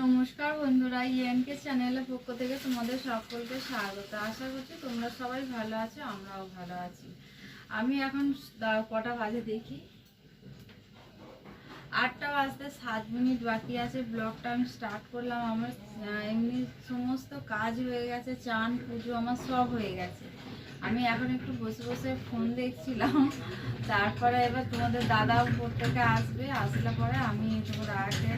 নমস্কার বন্ধুরা, ইএনকে চ্যানেলের পক্ষ থেকে তোমাদের সকলকে স্বাগত। আশা করছি তোমরা সবাই ভালো আছো, আমরাও ভালো আছি। আমি এখন কটা বাজে দেখি, 8টা বাজতে 7 মিনিট বাকি আছে। ব্লগটা আমি স্টার্ট করলাম। আমার এমনি সমস্ত কাজ হয়ে গেছে, চান পুজো আমার সব হয়ে গেছে। আমি এখন একটু বসে বসে ফোন দেখছিলাম। তারপরে এবার তোমাদের দাদা উপর থেকে আসবে, আসলে পরে আমি তোমার দাদাকে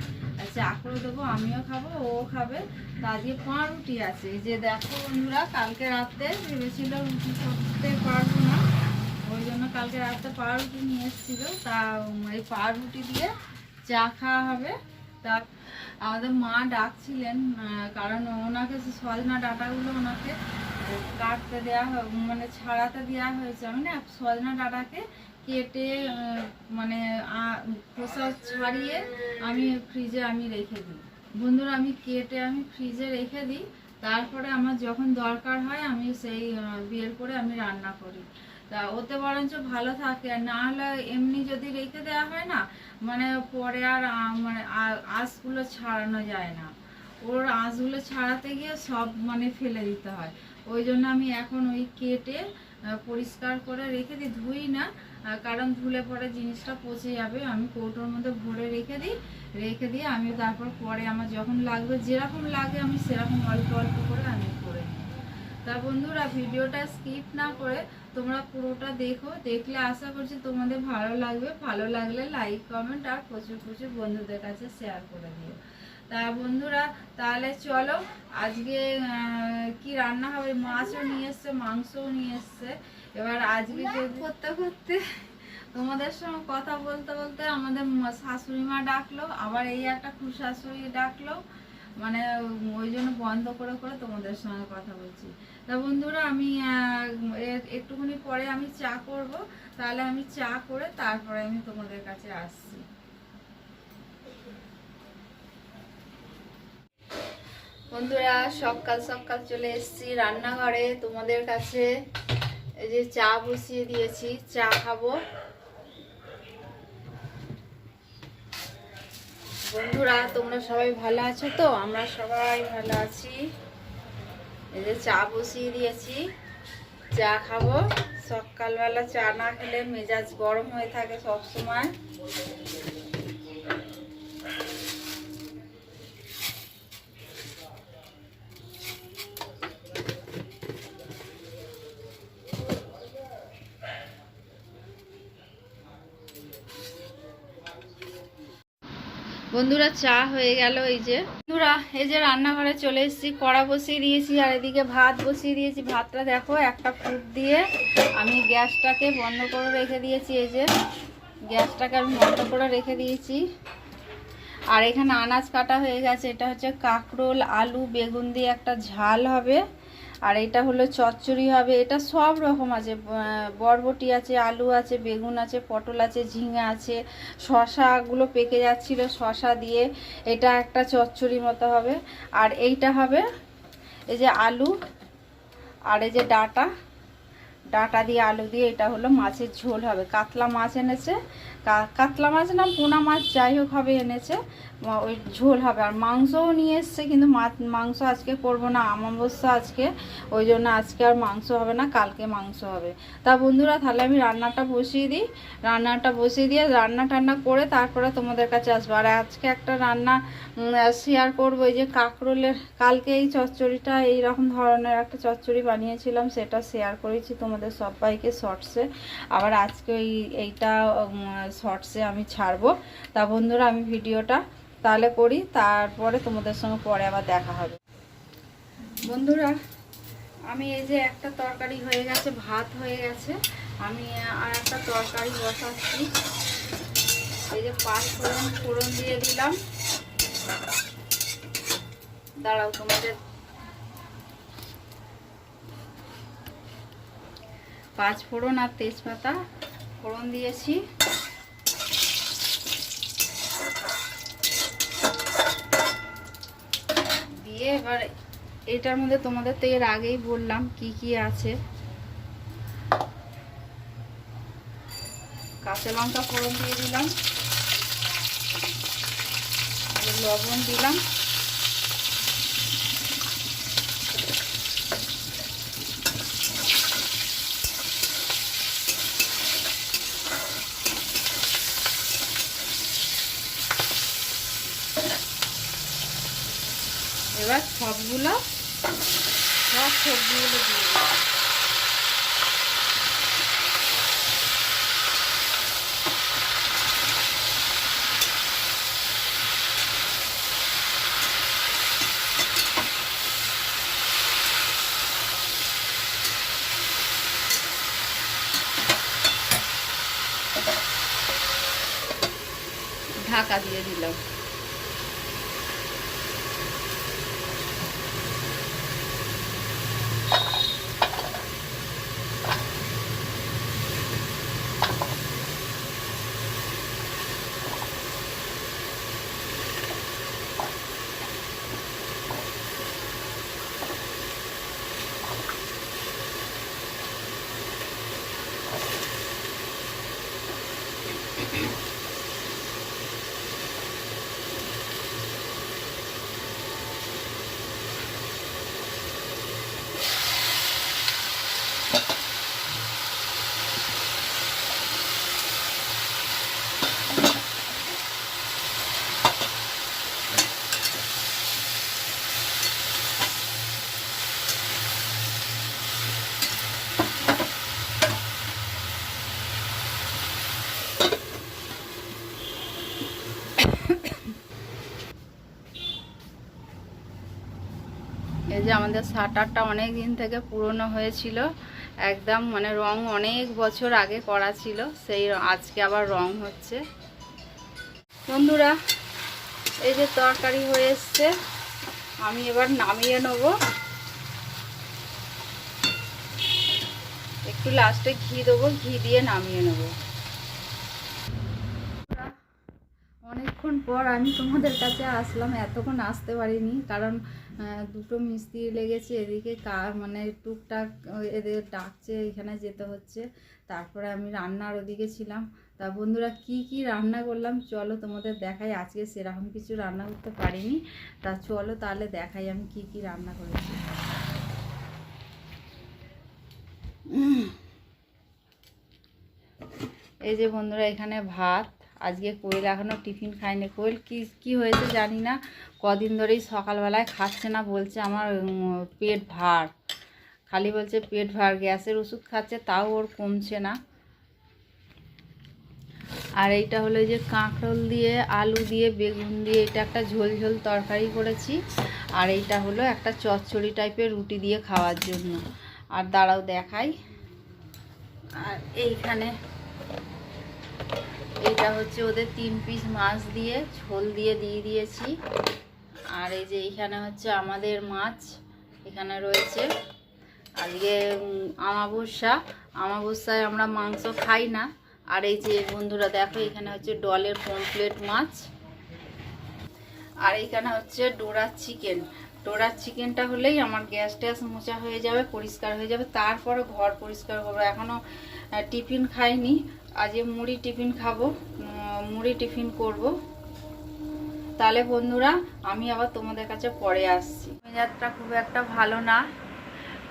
চা করে দেবো, আমিও খাবো, ও খাবে। তা দিয়ে পাউরুটি আছে, এই যে দেখো বন্ধুরা, কালকে রাতে ভেবেছিল রুটি করতে পারবো না, ওই জন্য কালকে রাতে পাউরুটি নিয়ে এসেছিল। তা এই পাউরুটি দিয়ে চা খাওয়া হবে। তা আমাদের মা ডাকছিলেন, কারণ ওনাকে সজনা ডাঁটাগুলো ওনাকে কাটতে দেওয়া, মানে ছাড়াতে দেওয়া হয়েছে। আমি না সজনা ডাঁটাকে কেটে মানে খোসা ছাড়িয়ে আমি ফ্রিজে রেখে দিই বন্ধুরা। আমি কেটে ফ্রিজে রেখে দিই, তারপরে আমার যখন দরকার হয় আমি সেই বের করে আমি রান্না করি। তা ওতে বরঞ্চ ভালো থাকে। আর না হলে এমনি যদি রেখে দেওয়া হয় না, মানে পরে আর মানে আঁশগুলো ছাড়ানো যায় না। ওর আঁশগুলো ছাড়াতে গিয়ে সব মানে ফেলে দিতে হয়। ওই জন্য আমি এখন ওই কেটে পরিষ্কার করে রেখে দিই, ধুই না, কারণ ধুলে পরে জিনিসটা পচে যাবে। আমি কৌটোর মধ্যে ভরে রেখে দিয়ে আমি তারপর পরে আমার যখন লাগবে, যেরকম লাগে আমি সেরকম অল্প অল্প করে আমি করে নিই। তা বন্ধুরা, ভিডিওটা স্কিপ না করে তোমরা পুরোটা দেখো, দেখলে আশা করছি তোমাদের ভালো লাগবে। ভালো লাগলে লাইক কমেন্ট আর প্রচুর প্রচুর বন্ধুদের কাছে শেয়ার করে দিও। তা বন্ধুরা, তাহলে চলো আজকে কি রান্না হবে। মাছও নিয়ে এসছে, মাংসও নিয়ে এসছে। এবার আজকে করতে করতে তোমাদের সঙ্গে কথা বলতে বলতে আমাদের শাশুড়ি মা ডাকলো, আবার এই একটা শাশুড়ি ডাকলো, মানে ওই জন্য বন্ধ করে করে তোমাদের সঙ্গে কথা বলছি। তা বন্ধুরা, আমি একটুখানি পরে আমি চা করব, তাহলে আমি চা করে তারপরে আমি তোমাদের কাছে আসছি। বন্ধুরা, সকাল সকাল চলে এসেছি রান্নাঘরে তোমাদের কাছে। এই যে চা বসিয়ে দিয়েছি, চা খাবো। বন্ধুরা, তোমরা সবাই ভালো আছো তো? আমরা সবাই ভালো আছি। এই যে চা বসিয়ে দিয়েছি, চা খাবো। সকালবেলা চা না খেলে মেজাজ গরম হয়ে থাকে সব সময়। বন্ধুরা, চা হয়ে গেল। এই যে বন্ধুরা, এই যে রান্নাঘরে চলে এসেছি, কড়া বসিয়ে দিয়েছি আর এদিকে ভাত বসিয়ে দিয়েছি। ভাতটা দেখো একটা ফুট দিয়ে আমি গ্যাসটাকে বন্ধ করে রেখে দিয়েছি। এই যে গ্যাসটাকে আমি বন্ধ করে রেখে দিয়েছি। আর এখানে আনাজ কাটা হয়ে গেছে। এটা হচ্ছে কাঁকরোল, আলু, বেগুন দিয়ে একটা ঝাল হবে। আর এটা হলো চচ্চড়ি হবে। এটা সব রকম আছে, বরবটি আছে, আলু আছে, বেগুন আছে, পটল আছে, ঝিঙে আছে, শশাগুলো পেকে যাচ্ছিল, শশা দিয়ে এটা একটা চচ্চড়ি মতো হবে। আর এইটা হবে এই যে আলু, আর এই যে ডাঁটা দিয়ে আলু দিয়ে এটা হলো মাছের ঝোল হবে। কাতলা মাছ এনেছে, কাতলা মাছ না পোনা মাছ যাই হোক হবে, এনেছে, ওই ঝোল হবে। আর মাংসও নিয়ে এসছে, কিন্তু মাংস আজকে করব না, অমাবস্যা আজকে, ওই জন্য আজকে আর মাংস হবে না, কালকে মাংস হবে। তা বন্ধুরা, তাহলে আমি রান্নাটা বসিয়ে দিই। রান্নাটা বসিয়ে দিয়ে রান্না টান্না করে তারপরে তোমাদের কাছে আসবো। আর আজকে একটা রান্না শেয়ার করবো। এই যে কাঁকরোলের, কালকে এই চচ্চড়িটা এইরকম ধরনের একটা চচ্চড়ি বানিয়েছিলাম, সেটা শেয়ার করেছি তোমাদের সবাইকে শর্টসে। আবার আজকে এইটা শর্টসে আমি ছাড়বো। তা বন্ধুরা, আমি ভিডিওটা তাহলে করি, তারপরে তোমাদের সঙ্গে পরে আবার দেখা হবে। বন্ধুরা, আমি এই যে একটা তরকারি হয়ে গেছে, ভাত হয়ে গেছে, আমি আর একটা তরকারি বসাচ্ছি। এই যে 5 ফোড়ন দিয়ে দিলাম। দাঁড়াও, তোমাদের 5 ফোড়ন আর তেজপাতা ফোড়ন দিয়েছি। দিয়ে এবার এটার মধ্যে তোমাদের তো এর আগেই বললাম কি কি আছে। কাঁচা লঙ্কা ফোড়ন দিয়ে দিলাম, লবণ দিলাম, এবার সব সবজিগুলো দিয়ে দেবো। ঢাকা দিয়ে দিলাম। এই যে আমাদের শাটারটা অনেক দিন থেকে পুরনো হয়েছিল, একদম মানে রং অনেক বছর আগে করা ছিল, সেই আজকে আবার রং হচ্ছে। বন্ধুরা এই যে তরকারি হয়ে এসছে, আমি এবার নামিয়ে নেব। একটু লাস্টে ঘি দেবো, ঘি দিয়ে নামিয়ে নেব। অনেকক্ষণ পর আমি তোমাদের কাছে আসলাম, এতক্ষণ আসতে পারিনি কারণ দুটো মিস্ত্রি লেগেছে, এদিকে মানে টুকটাক এদের ডাকছে, এখানে যেতে হচ্ছে। তারপরে আমি রান্নার ওদিকে ছিলাম। তা বন্ধুরা কি কি রান্না করলাম চলো তোমাদের দেখাই। আজকে সেরকম কিছু রান্না করতে পারিনি, তা চলো তাহলে দেখাই আমি কি কি রান্না করেছি। এই যে বন্ধুরা এখানে ভাত, আজকে কোয়েল এখনও টিফিন খায়নি। কোয়েল কি হয়েছে জানি না, কদিন ধরেই সকালবেলায় খাচ্ছে না, বলছে আমার পেট ভার, খালি বলছে পেট ভার, গ্যাসের ওষুধ খাচ্ছে তাও ওর কমছে না। আর এইটা হলো যে কাঁকরোল দিয়ে আলু দিয়ে বেগুন দিয়ে এটা একটা ঝোল ঝোল তরকারি করেছি। আর এইটা হলো একটা চচ্চড়ি টাইপের রুটি দিয়ে খাওয়ার জন্য। আর দাঁড়াও দেখাই। আর এইখানে এটা হচ্ছে ওদের 3 পিস মাছ দিয়ে ঝোল দিয়ে দিয়েছি। আর এই যে এইখানে হচ্ছে আমাদের মাছ এখানে রয়েছে। আজকে আমাবস্যায় আমরা মাংস খাই না। আর এই যে বন্ধুরা দেখো এখানে হচ্ছে ডলের পমফ্লেট মাছ। আর এইখানে হচ্ছে ডোরার চিকেনটা হলেই আমার গ্যাস ট্যাস মোচা হয়ে যাবে, পরিষ্কার হয়ে যাবে, তারপরে ঘর পরিষ্কার করবো। এখনও টিফিন খাইনি, আজকে মুড়ি টিফিন খাবো, মুড়ি টিফিন করব। তাহলে বন্ধুরা আমি আবার তোমাদের কাছে পরে আসছি। মেজাজটা খুব একটা ভালো না,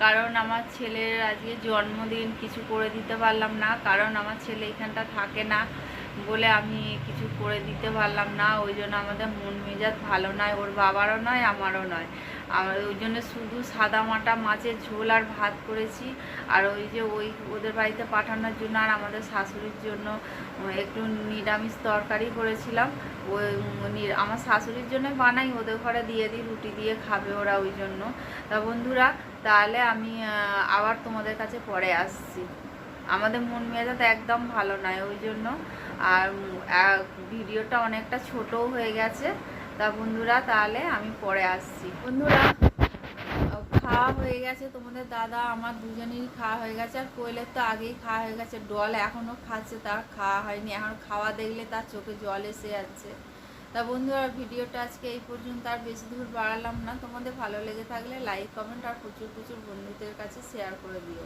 কারণ আমার ছেলের আজকে জন্মদিন, কিছু করে দিতে পারলাম না, কারণ আমার ছেলে এখানটা থাকে না বলে আমি কিছু করে দিতে পারলাম না। ওই জন্য আমাদের মন মেজাজ ভালো নয়, ওর বাবারও নয় আমারও নয়। ওই জন্য শুধু সাদা মাটা মাছের ঝোল আর ভাত করেছি। আর ওই যে ওদের বাড়িতে পাঠানোর জন্য আর আমাদের শাশুড়ির জন্য একটু নিরামিষ তরকারি করেছিলাম। ওই আমার শাশুড়ির জন্য বানাই, ওদের ঘরে দিয়ে দিই, রুটি দিয়ে খাবে ওরা, ওই জন্য। তা বন্ধুরা তাহলে আমি আবার তোমাদের কাছে পরে আসছি। আমাদের মন মেজাজ একদম ভালো নয় ওই জন্য। আর ভিডিওটা অনেকটা ছোটও হয়ে গেছে। তা বন্ধুরা তাহলে আমি পরে আসছি। বন্ধুরা খাওয়া হয়ে গেছে, তোমাদের দাদা আমার দুজনেরই খাওয়া হয়ে গেছে। আর কোয়েলের তো আগেই খাওয়া হয়ে গেছে, ডল এখনও খাচ্ছে, তার খাওয়া হয়নি। এখন খাওয়া দেখলে তার চোখে জল এসে যাচ্ছে। তা বন্ধুরা ভিডিওটা আজকে এই পর্যন্ত, আর বেশি দূর বাড়ালাম না। তোমাদের ভালো লেগে থাকলে লাইক কমেন্ট আর প্রচুর প্রচুর বন্ধুদের কাছে শেয়ার করে দিও।